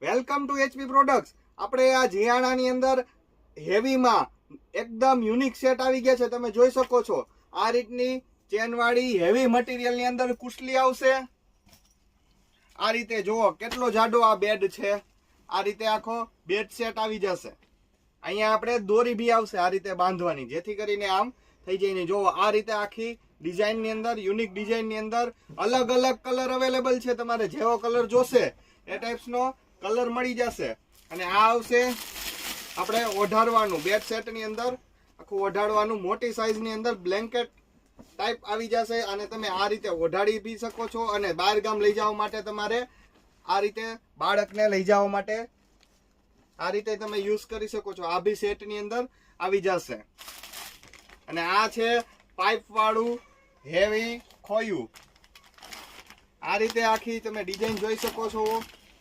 Welcome to HP products. આપણે આ જીયાણાની અંદર હેવીમાં એકદમ યુનિક સેટ આવી ગયા છે। તમે જોઈ શકો છો આ રીતની ચેનવાળી હેવી મટીરિયલની અંદર કુશલી આવશે। આ રીતે જુઓ કેટલો જાડો આ બેડ છે। આ રીતે આખો બેડ સેટ આવી જશે। અહીંયા આપણે દોરી બી આવશે આ રીતે બાંધવાની, જેથી કરીને આમ થઈ જાય ને। જુઓ આ રીતે આખી ડિઝાઇનની અંદર, યુનિક ડિઝાઇનની અંદર અલગ અલગ કલર અવેલેબલ છે। તમારે જેવો કલર જોશે એ ટાઈપ્સનો કલર મળી જશે। અને આ આવશે આપણે ઓઢાડવાનું બેડ સેટની અંદર, આખું ઓઢાડવાનું મોટી સાઈઝની અંદર બ્લેન્કેટ ટાઈપ આવી જશે। અને તમે આ રીતે ઓઢાડી બી શકો છો। અને બહાર ગામ લઈ જવા માટે તમારે આ રીતે બાળકને લઈ જવા માટે આ રીતે તમે યુઝ કરી શકો છો। આ બી સેટની અંદર આવી જશે। અને આ છે પાઇપ વાળું હેવી ખોયું। આ રીતે આખી તમે ડિઝાઇન જોઈ શકો છો।